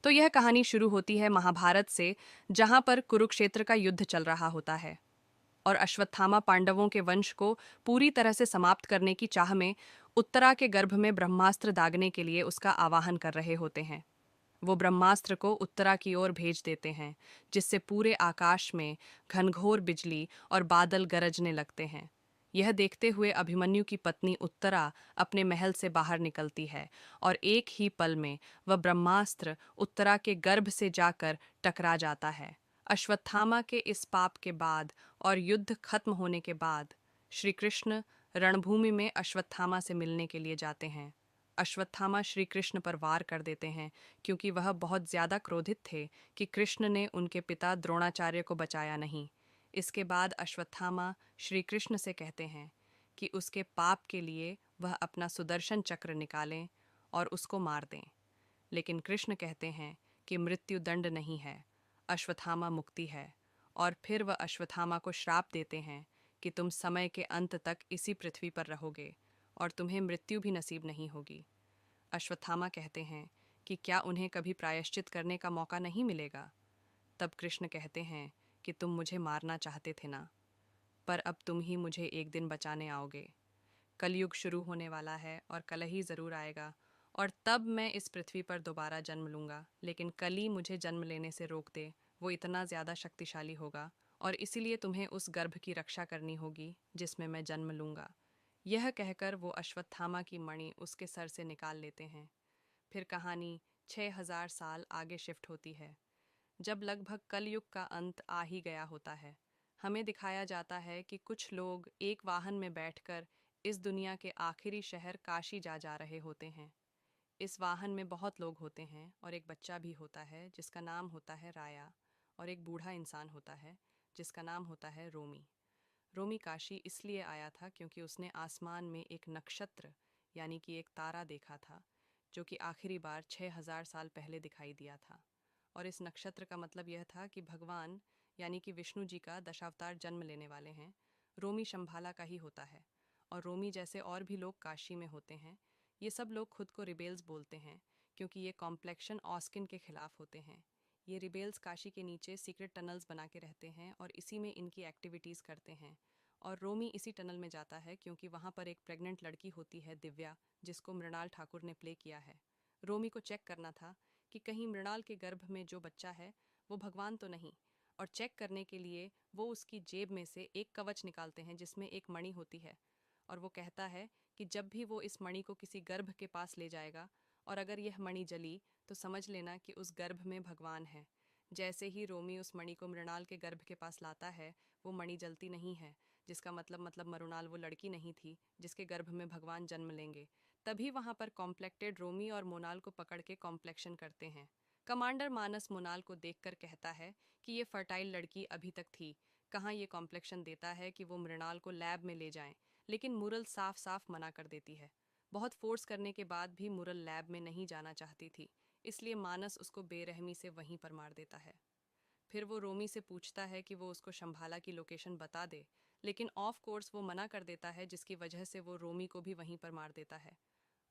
तो यह कहानी शुरू होती है महाभारत से, जहां पर कुरुक्षेत्र का युद्ध चल रहा होता है और अश्वत्थामा पांडवों के वंश को पूरी तरह से समाप्त करने की चाह में उत्तरा के गर्भ में ब्रह्मास्त्र दागने के लिए उसका आवाहन कर रहे होते हैं। वो ब्रह्मास्त्र को उत्तरा की ओर भेज देते हैं, जिससे पूरे आकाश में घनघोर बिजली और बादल गरजने लगते हैं। यह देखते हुए अभिमन्यु की पत्नी उत्तरा अपने महल से बाहर निकलती है और एक ही पल में वह ब्रह्मास्त्र उत्तरा के गर्भ से जाकर टकरा जाता है। अश्वत्थामा के इस पाप के बाद और युद्ध खत्म होने के बाद श्री कृष्ण रणभूमि में अश्वत्थामा से मिलने के लिए जाते हैं। अश्वत्थामा श्री कृष्ण पर वार कर देते हैं, क्योंकि वह बहुत ज्यादा क्रोधित थे कि कृष्ण ने उनके पिता द्रोणाचार्य को बचाया नहीं। इसके बाद अश्वत्थामा श्री कृष्ण से कहते हैं कि उसके पाप के लिए वह अपना सुदर्शन चक्र निकालें और उसको मार दें। लेकिन कृष्ण कहते हैं कि मृत्यु दंड नहीं है, अश्वत्थामा मुक्ति है। और फिर वह अश्वत्थामा को श्राप देते हैं कि तुम समय के अंत तक इसी पृथ्वी पर रहोगे और तुम्हें मृत्यु भी नसीब नहीं होगी। अश्वत्थामा कहते हैं कि क्या उन्हें कभी प्रायश्चित करने का मौका नहीं मिलेगा। तब कृष्ण कहते हैं कि तुम मुझे मारना चाहते थे ना, पर अब तुम ही मुझे एक दिन बचाने आओगे। कलयुग शुरू होने वाला है और कल ही ज़रूर आएगा, और तब मैं इस पृथ्वी पर दोबारा जन्म लूँगा। लेकिन कली मुझे जन्म लेने से रोक दे, वो इतना ज़्यादा शक्तिशाली होगा, और इसीलिए तुम्हें उस गर्भ की रक्षा करनी होगी जिसमें मैं जन्म लूँगा। यह कहकर वो अश्वत्थामा की मणि उसके सर से निकाल लेते हैं। फिर कहानी 6000 साल आगे शिफ्ट होती है, जब लगभग कलयुग का अंत आ ही गया होता है। हमें दिखाया जाता है कि कुछ लोग एक वाहन में बैठकर इस दुनिया के आखिरी शहर काशी जा जा रहे होते हैं। इस वाहन में बहुत लोग होते हैं और एक बच्चा भी होता है जिसका नाम होता है राया, और एक बूढ़ा इंसान होता है जिसका नाम होता है रोमी। रोमी काशी इसलिए आया था क्योंकि उसने आसमान में एक नक्षत्र यानी कि एक तारा देखा था, जो कि आखिरी बार 6000 साल पहले दिखाई दिया था। और इस नक्षत्र का मतलब यह था कि भगवान यानी कि विष्णु जी का दशावतार जन्म लेने वाले हैं। रोमी शंभाला का ही होता है, और रोमी जैसे और भी लोग काशी में होते हैं। ये सब लोग खुद को रिबेल्स बोलते हैं, क्योंकि ये कॉम्प्लेक्शन ऑस्किन के खिलाफ होते हैं। ये रिबेल्स काशी के नीचे सीक्रेट टनल्स बना के रहते हैं और इसी में इनकी एक्टिविटीज़ करते हैं। और रोमी इसी टनल में जाता है क्योंकि वहाँ पर एक प्रेग्नेंट लड़की होती है, दिव्या, जिसको मृणाल ठाकुर ने प्ले किया है। रोमी को चेक करना था कि कहीं मृणाल के गर्भ में जो बच्चा है वो भगवान तो नहीं। और चेक करने के लिए वो उसकी जेब में से एक कवच निकालते हैं जिसमें एक मणि होती है। और वो कहता है कि जब भी वो इस मणि को किसी गर्भ के पास ले जाएगा और अगर यह मणि जली तो समझ लेना कि उस गर्भ में भगवान है। जैसे ही रोमी उस मणि को मृणाल के गर्भ के पास लाता है, वो मणि जलती नहीं है, जिसका मतलब मृणाल वो लड़की नहीं थी जिसके गर्भ में भगवान जन्म लेंगे। तभी वहां पर कॉम्प्लेक्टेड रोमी और मोनाल को पकड़ के कॉम्प्लेक्शन करते हैं। कमांडर मानस मोनाल को देखकर कहता है कि ये फर्टाइल लड़की अभी तक थी कहाँ। ये कॉम्प्लेक्शन देता है कि वो मृणाल को लैब में ले जाएं, लेकिन मुरल साफ साफ मना कर देती है। बहुत फोर्स करने के बाद भी मुरल लैब में नहीं जाना चाहती थी, इसलिए मानस उसको बेरहमी से वहीं पर मार देता है। फिर वो रोमी से पूछता है कि वो उसको शंभाला की लोकेशन बता दे, लेकिन ऑफ कोर्स वो मना कर देता है, जिसकी वजह से वो रोमी को भी वहीं पर मार देता है।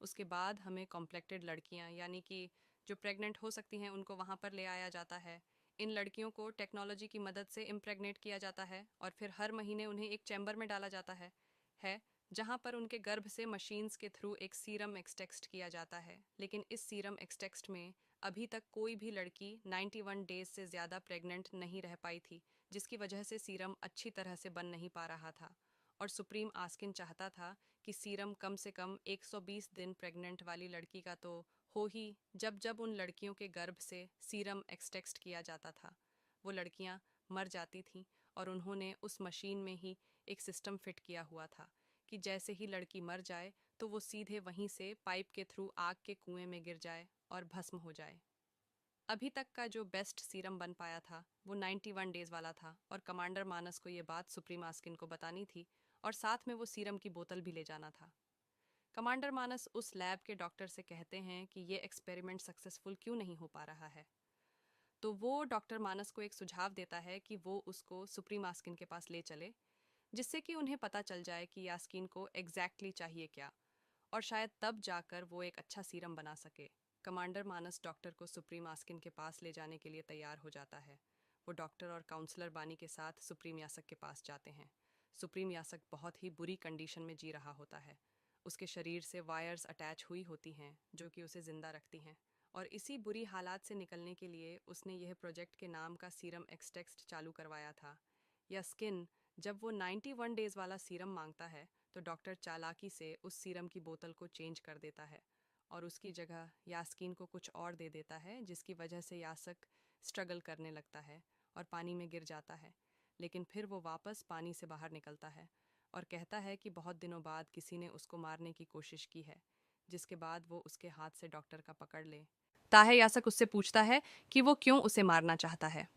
उसके बाद हमें कॉम्प्लेक्टेड लड़कियां यानी कि जो प्रेग्नेंट हो सकती हैं उनको वहाँ पर ले आया जाता है। इन लड़कियों को टेक्नोलॉजी की मदद से इम्प्रेग्नेट किया जाता है और फिर हर महीने उन्हें एक चैम्बर में डाला जाता है जहाँ पर उनके गर्भ से मशीन्स के थ्रू एक सीरम एक्सटेक्स्ट किया जाता है। लेकिन इस सीरम एक्सटेक्स्ट में अभी तक कोई भी लड़की 91 डेज से ज़्यादा प्रेग्नेंट नहीं रह पाई थी, जिसकी वजह से सीरम अच्छी तरह से बन नहीं पा रहा था। और सुप्रीम आस्किन चाहता था कि सीरम कम से कम 120 दिन प्रेग्नेंट वाली लड़की का तो हो ही। जब जब उन लड़कियों के गर्भ से सीरम एक्सटेक्स्ट किया जाता था, वो लड़कियां मर जाती थीं, और उन्होंने उस मशीन में ही एक सिस्टम फिट किया हुआ था कि जैसे ही लड़की मर जाए तो वो सीधे वहीं से पाइप के थ्रू आग के कुएं में गिर जाए और भस्म हो जाए। अभी तक का जो बेस्ट सीरम बन पाया था वो 91 डेज वाला था, और कमांडर मानस को ये बात सुप्रीम आस्किन को बतानी थी, और साथ में वो सीरम की बोतल भी ले जाना था। कमांडर मानस उस लैब के डॉक्टर से कहते हैं कि ये एक्सपेरिमेंट सक्सेसफुल क्यों नहीं हो पा रहा है। तो वो डॉक्टर मानस को एक सुझाव देता है कि वो उसको सुप्रीम आस्किन के पास ले चले, जिससे कि उन्हें पता चल जाए कि यास्कीन को एग्जैक्टली चाहिए क्या, और शायद तब जाकर वो एक अच्छा सीरम बना सके। कमांडर मानस डॉक्टर को सुप्रीम आस्किन के पास ले जाने के लिए तैयार हो जाता है। वो डॉक्टर और काउंसलर बानी के साथ सुप्रीम यासक के पास जाते हैं। सुप्रीम यासक बहुत ही बुरी कंडीशन में जी रहा होता है। उसके शरीर से वायर्स अटैच हुई होती हैं जो कि उसे जिंदा रखती हैं। और इसी बुरी हालात से निकलने के लिए उसने यह प्रोजेक्ट के नाम का सीरम एक्सटेक्स्ट चालू करवाया था। या स्किन जब वो 91 डेज वाला सीरम मांगता है तो डॉक्टर चालाकी से उस सीरम की बोतल को चेंज कर देता है और उसकी जगह यास्कीन को कुछ और दे देता है, जिसकी वजह से यासक स्ट्रगल करने लगता है और पानी में गिर जाता है। लेकिन फिर वो वापस पानी से बाहर निकलता है और कहता है कि बहुत दिनों बाद किसी ने उसको मारने की कोशिश की है, जिसके बाद वो उसके हाथ से डॉक्टर का पकड़ ले। ताहे यासक उससे पूछता है कि वो क्यों उसे मारना चाहता है।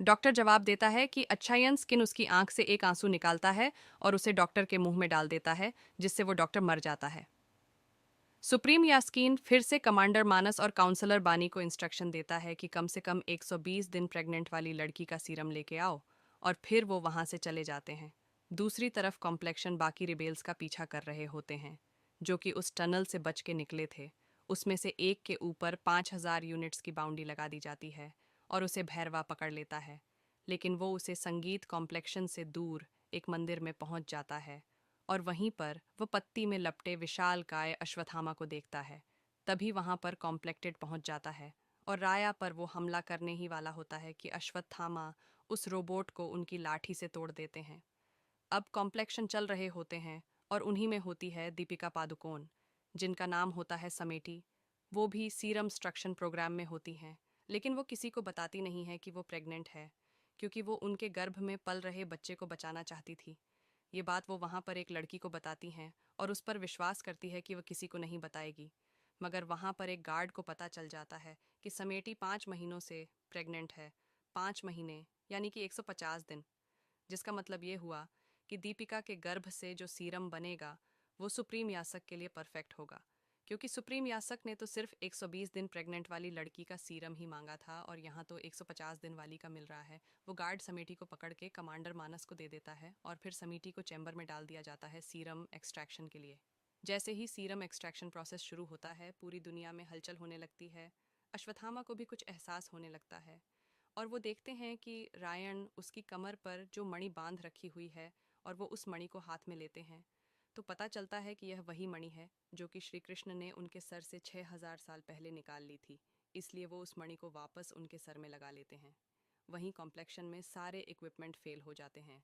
डॉक्टर जवाब देता है कि अच्छायन स्किन उसकी आंख से एक आंसू निकालता है और उसे डॉक्टर के मुंह में डाल देता है, जिससे वो डॉक्टर मर जाता है। सुप्रीम यास्कीन फिर से कमांडर मानस और काउंसलर बानी को इंस्ट्रक्शन देता है कि कम से कम 120 दिन प्रेग्नेंट वाली लड़की का सीरम लेके आओ, और फिर वो वहां से चले जाते हैं। दूसरी तरफ कॉम्प्लेक्शन बाकी रिबेल्स का पीछा कर रहे होते हैं, जो कि उस टनल से बच के निकले थे। उसमें से एक के ऊपर 5000 यूनिट्स की बाउंड्री लगा दी जाती है और उसे भैरवा पकड़ लेता है। लेकिन वो उसे संगीत कॉम्प्लेक्शन से दूर एक मंदिर में पहुंच जाता है और वहीं पर वो पत्ती में लपटे विशाल काय अश्वत्थामा को देखता है। तभी वहां पर कॉम्प्लेक्टेड पहुंच जाता है और राया पर वो हमला करने ही वाला होता है कि अश्वत्थामा उस रोबोट को उनकी लाठी से तोड़ देते हैं। अब कॉम्प्लेक्शन चल रहे होते हैं और उन्हीं में होती है दीपिका पादुकोण, जिनका नाम होता है समेटी। वो भी सीरम स्ट्रक्शन प्रोग्राम में होती हैं, लेकिन वो किसी को बताती नहीं है कि वो प्रेग्नेंट है, क्योंकि वो उनके गर्भ में पल रहे बच्चे को बचाना चाहती थी। ये बात वो वहाँ पर एक लड़की को बताती हैं और उस पर विश्वास करती है कि वह किसी को नहीं बताएगी। मगर वहाँ पर एक गार्ड को पता चल जाता है कि समेटी 5 महीनों से प्रेग्नेंट है। 5 महीने यानी कि 150 दिन, जिसका मतलब ये हुआ कि दीपिका के गर्भ से जो सीरम बनेगा वो सुप्रीम यासक के लिए परफेक्ट होगा, क्योंकि सुप्रीम यासक ने तो सिर्फ 120 दिन प्रेग्नेंट वाली लड़की का सीरम ही मांगा था और यहाँ तो 150 दिन वाली का मिल रहा है। वो गार्ड समेटी को पकड़ के कमांडर मानस को दे देता है और फिर समेटी को चैम्बर में डाल दिया जाता है सीरम एक्सट्रैक्शन के लिए। जैसे ही सीरम एक्सट्रैक्शन प्रोसेस शुरू होता है, पूरी दुनिया में हलचल होने लगती है। अश्वत्थामा को भी कुछ एहसास होने लगता है और वो देखते हैं कि रायण उसकी कमर पर जो मणि बांध रखी हुई है और वो उस मणि को हाथ में लेते हैं, तो पता चलता है कि यह वही मणि है जो कि श्री कृष्ण ने उनके सर से 6000 साल पहले निकाल ली थी। इसलिए वो उस मणि को वापस उनके सर में लगा लेते हैं। वहीं कॉम्प्लेक्शन में सारे इक्विपमेंट फेल हो जाते हैं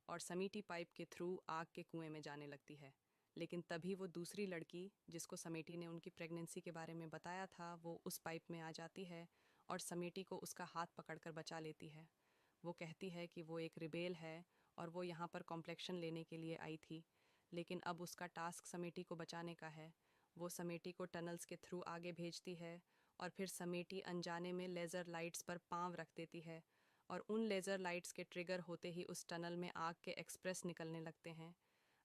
और समीटी पाइप के थ्रू आग के कुएं में जाने लगती है। लेकिन तभी वो दूसरी लड़की जिसको समेटी ने उनकी प्रेगनेंसी के बारे में बताया था, वो उस पाइप में आ जाती है और समेटी को उसका हाथ पकड़कर बचा लेती है। वो कहती है कि वो एक रिबेल है और वो यहाँ पर कॉम्प्लेक्शन लेने के लिए आई थी, लेकिन अब उसका टास्क समेटी को बचाने का है। वो समेटी को टनल्स के थ्रू आगे भेजती है और फिर समेटी अनजाने में लेज़र लाइट्स पर पांव रख देती है और उन लेज़र लाइट्स के ट्रिगर होते ही उस टनल में आग के एक्सप्रेस निकलने लगते हैं।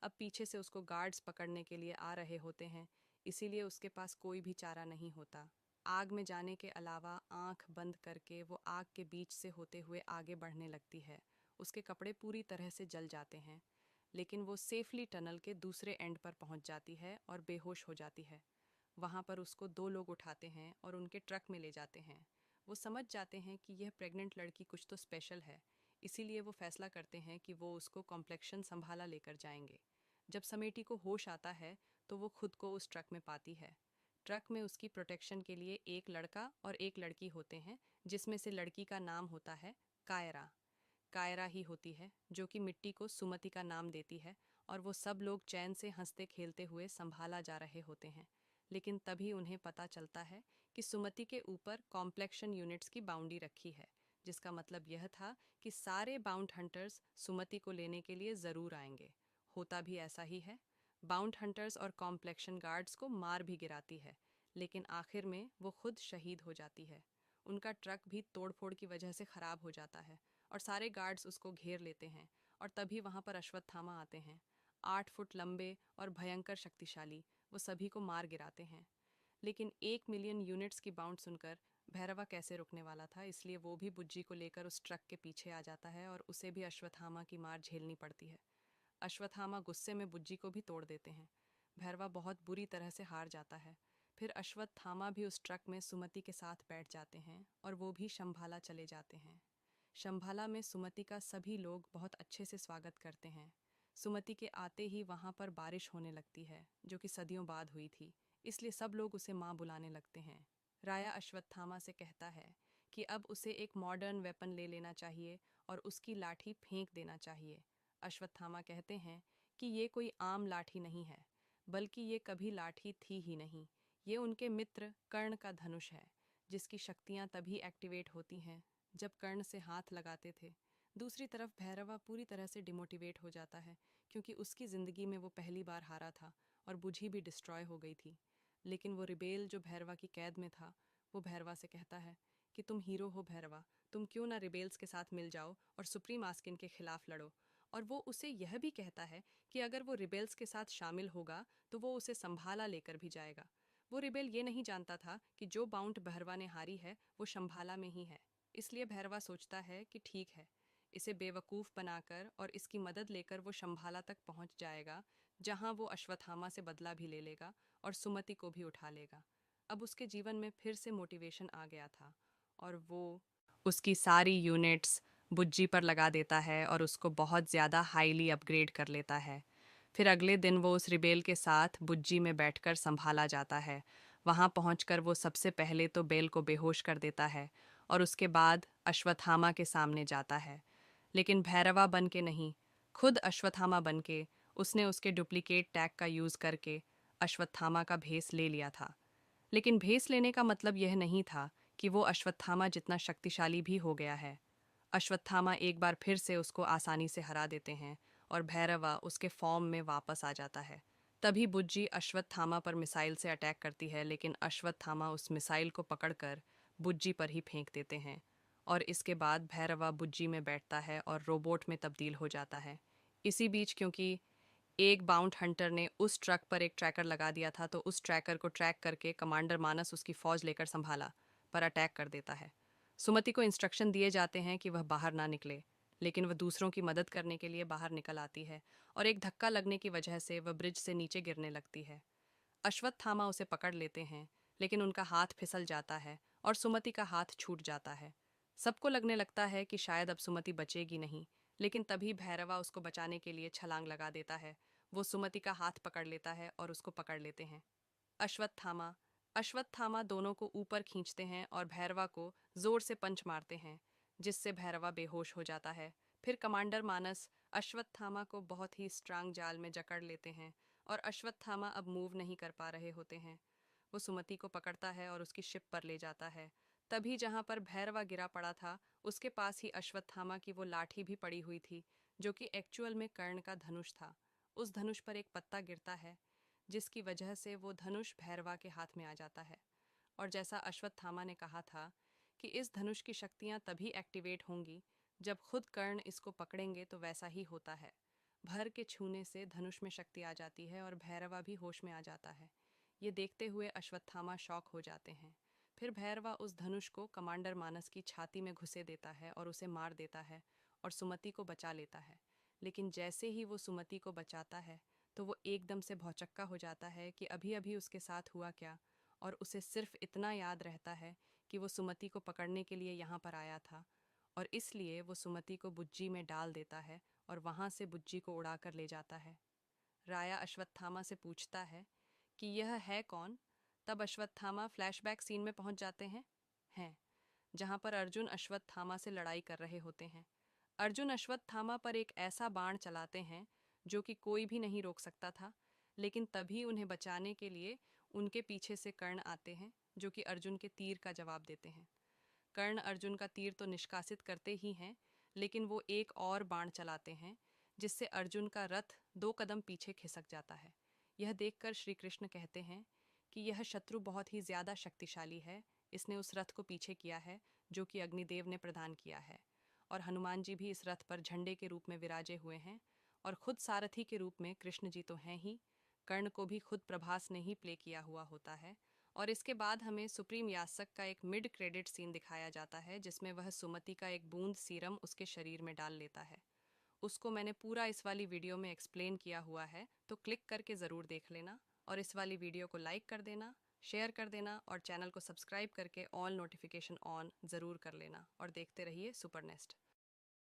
अब पीछे से उसको गार्ड्स पकड़ने के लिए आ रहे होते हैं, इसीलिए उसके पास कोई भी चारा नहीं होता। आग में जाने के अलावा आंख बंद करके वो आग के बीच से होते हुए आगे बढ़ने लगती है। उसके कपड़े पूरी तरह से जल जाते हैं, लेकिन वो सेफली टनल के दूसरे एंड पर पहुंच जाती है और बेहोश हो जाती है। वहां पर उसको दो लोग उठाते हैं और उनके ट्रक में ले जाते हैं। वो समझ जाते हैं कि यह प्रेग्नेंट लड़की कुछ तो स्पेशल है, इसीलिए वो फैसला करते हैं कि वो उसको कॉम्प्लेक्शन संभाला लेकर जाएंगे। जब समेटी को होश आता है तो वो खुद को उस ट्रक में पाती है। ट्रक में उसकी प्रोटेक्शन के लिए एक लड़का और एक लड़की होते हैं, जिसमें से लड़की का नाम होता है कायरा। कायरा ही होती है जो कि मिट्टी को सुमति का नाम देती है और वो सब लोग चैन से हंसते खेलते हुए संभाला जा रहे होते हैं। लेकिन तभी उन्हें पता चलता है कि सुमति के ऊपर कॉम्प्लेक्शन यूनिट्स की बाउंड्री रखी है, जिसका मतलब यह था कि सारे बाउंड हंटर्स सुमति को लेने के लिए ज़रूर आएंगे। होता भी ऐसा ही है। बाउंड हंटर्स और कॉम्प्लेक्शन गार्ड्स को मार भी गिराती है, लेकिन आखिर में वो खुद शहीद हो जाती है। उनका ट्रक भी तोड़फोड़ की वजह से ख़राब हो जाता है और सारे गार्ड्स उसको घेर लेते हैं। और तभी वहाँ पर अश्वत्थामा आते हैं, 8 फुट लंबे और भयंकर शक्तिशाली। वो सभी को मार गिराते हैं। लेकिन 1 मिलियन यूनिट्स की बाउंड सुनकर भैरवा कैसे रुकने वाला था, इसलिए वो भी बुज्जी को लेकर उस ट्रक के पीछे आ जाता है और उसे भी अश्वत्थामा की मार झेलनी पड़ती है। अश्वत्थामा गुस्से में बुज्जी को भी तोड़ देते हैं। भैरवा बहुत बुरी तरह से हार जाता है। फिर अश्वत्थामा भी उस ट्रक में सुमति के साथ बैठ जाते हैं और वो भी शंभाला चले जाते हैं। शंभाला में सुमति का सभी लोग बहुत अच्छे से स्वागत करते हैं। सुमति के आते ही वहाँ पर बारिश होने लगती है, जो कि सदियों बाद हुई थी, इसलिए सब लोग उसे माँ बुलाने लगते हैं। राया अश्वत्थामा से कहता है कि अब उसे एक मॉडर्न वेपन ले लेना चाहिए और उसकी लाठी फेंक देना चाहिए। अश्वत्थामा कहते हैं कि ये कोई आम लाठी नहीं है, बल्कि ये कभी लाठी थी ही नहीं। ये उनके मित्र कर्ण का धनुष है, जिसकी शक्तियाँ तभी एक्टिवेट होती हैं जब कर्ण से हाथ लगाते थे। दूसरी तरफ भैरवा पूरी तरह से डिमोटिवेट हो जाता है, क्योंकि उसकी ज़िंदगी में वो पहली बार हारा था और बुझी भी डिस्ट्रॉय हो गई थी। लेकिन वो रिबेल जो भैरवा की कैद में था, वो भैरवा से कहता है कि तुम हीरो हो भैरवा, तुम क्यों ना रिबेल्स के साथ मिल जाओ और सुप्रीम आस्किन के खिलाफ लड़ो। और वो उसे यह भी कहता है कि अगर वो रिबेल्स के साथ शामिल होगा तो वो उसे संभाला लेकर भी जाएगा। वो रिबेल ये नहीं जानता था कि जो बाउंट भैरवा ने हारी है वो शंभाला में ही है। इसलिए भैरवा सोचता है कि ठीक है, इसे बेवकूफ़ बनाकर और इसकी मदद लेकर वो शंभाला तक पहुंच जाएगा, जहां वो अश्वत्थामा से बदला भी ले लेगा और सुमति को भी उठा लेगा। अब उसके जीवन में फिर से मोटिवेशन आ गया था और वो उसकी सारी यूनिट्स बुज्जी पर लगा देता है और उसको बहुत ज़्यादा हाईली अपग्रेड कर लेता है। फिर अगले दिन वो उस रिबेल के साथ बुज्जी में बैठकर संभाला जाता है। वहाँ पहुँचकर वो सबसे पहले तो बेल को बेहोश कर देता है और उसके बाद अश्वत्थामा के सामने जाता है। लेकिन भैरवा बन के नहीं, खुद अश्वत्थामा बन के उसने उसके डुप्लीकेट टैग का यूज़ करके अश्वत्थामा का भेस ले लिया था। लेकिन भेस लेने का मतलब यह नहीं था कि वो अश्वत्थामा जितना शक्तिशाली भी हो गया है। अश्वत्थामा एक बार फिर से उसको आसानी से हरा देते हैं और भैरवा उसके फॉर्म में वापस आ जाता है। तभी बुज्जी अश्वत्थामा पर मिसाइल से अटैक करती है, लेकिन अश्वत्थामा उस मिसाइल को पकड़कर बुज्जी पर ही फेंक देते हैं और इसके बाद भैरवा बुज्जी में बैठता है और रोबोट में तब्दील हो जाता है। इसी बीच क्योंकि एक बाउंट हंटर ने उस ट्रक पर एक ट्रैकर लगा दिया था, तो उस ट्रैकर को ट्रैक करके कमांडर मानस उसकी फौज लेकर संभाला पर अटैक कर देता है। सुमति को इंस्ट्रक्शन दिए जाते हैं कि वह बाहर ना निकले, लेकिन वह दूसरों की मदद करने के लिए बाहर निकल आती है और एक धक्का लगने की वजह से वह ब्रिज से नीचे गिरने लगती है। अश्वत्थामा उसे पकड़ लेते हैं, लेकिन उनका हाथ फिसल जाता है और सुमति का हाथ छूट जाता है। सबको लगने लगता है कि शायद अब सुमति बचेगी नहीं, लेकिन तभी भैरवा उसको बचाने के लिए छलांग लगा देता है। वो सुमति का हाथ पकड़ लेता है और उसको पकड़ लेते हैं। अश्वत्थामा अश्वत्थामा दोनों को ऊपर खींचते हैं और भैरवा को जोर से पंच मारते हैं, जिससे भैरवा बेहोश हो जाता है। फिर कमांडर मानस अश्वत्थामा को बहुत ही स्ट्रांग जाल में जकड़ लेते हैं और अश्वत्थामा अब मूव नहीं कर पा रहे होते हैं। वो सुमति को पकड़ता है और उसकी शिप पर ले जाता है। तभी जहाँ पर भैरवा गिरा पड़ा था, उसके पास ही अश्वत्थामा की वो लाठी भी पड़ी हुई थी, जो कि एक्चुअल में कर्ण का धनुष था। उस धनुष पर एक पत्ता गिरता है, जिसकी वजह से वो धनुष भैरवा के हाथ में आ जाता है। और जैसा अश्वत्थामा ने कहा था कि इस धनुष की शक्तियाँ तभी एक्टिवेट होंगी जब खुद कर्ण इसको पकड़ेंगे, तो वैसा ही होता है। भर के छूने से धनुष में शक्ति आ जाती है और भैरवा भी होश में आ जाता है। ये देखते हुए अश्वत्थामा शॉक हो जाते हैं। फिर भैरवा उस धनुष को कमांडर मानस की छाती में घुसे देता है और उसे मार देता है और सुमति को बचा लेता है। लेकिन जैसे ही वो सुमति को बचाता है, तो वो एकदम से भौचक्का हो जाता है कि अभी अभी उसके साथ हुआ क्या, और उसे सिर्फ इतना याद रहता है कि वो सुमति को पकड़ने के लिए यहाँ पर आया था, और इसलिए वो सुमति को बुज्जी में डाल देता है और वहाँ से बुज्जी को उड़ा कर ले जाता है। राया अश्वत्थामा से पूछता है कि यह है कौन। तब अश्वत्थामा फ्लैशबैक सीन में पहुंच जाते हैं जहां पर अर्जुन अश्वत्थामा से लड़ाई कर रहे होते हैं। अर्जुन अश्वत्थामा पर एक ऐसा बाण चलाते हैं जो कि कोई भी नहीं रोक सकता था, लेकिन तभी उन्हें बचाने के लिए उनके पीछे से कर्ण आते हैं, जो कि अर्जुन के तीर का जवाब देते हैं। कर्ण अर्जुन का तीर तो निष्कासित करते ही हैं, लेकिन वो एक और बाण चलाते हैं, जिससे अर्जुन का रथ 2 कदम पीछे खिसक जाता है। यह देखकर श्री कृष्ण कहते हैं कि यह शत्रु बहुत ही ज़्यादा शक्तिशाली है, इसने उस रथ को पीछे किया है जो कि अग्निदेव ने प्रदान किया है। और हनुमान जी भी इस रथ पर झंडे के रूप में विराजे हुए हैं, और खुद सारथी के रूप में कृष्ण जी तो हैं ही, कर्ण को भी खुद प्रभास ने ही प्ले किया हुआ होता है। और इसके बाद हमें सुप्रीम यासक का एक मिड क्रेडिट सीन दिखाया जाता है, जिसमें वह सुमति का एक बूंद सीरम उसके शरीर में डाल लेता है। उसको मैंने पूरा इस वाली वीडियो में एक्सप्लेन किया हुआ है, तो क्लिक करके ज़रूर देख लेना और इस वाली वीडियो को लाइक कर देना, शेयर कर देना और चैनल को सब्सक्राइब करके ऑल नोटिफिकेशन ऑन ज़रूर कर लेना और देखते रहिए सुपर नेस्ट।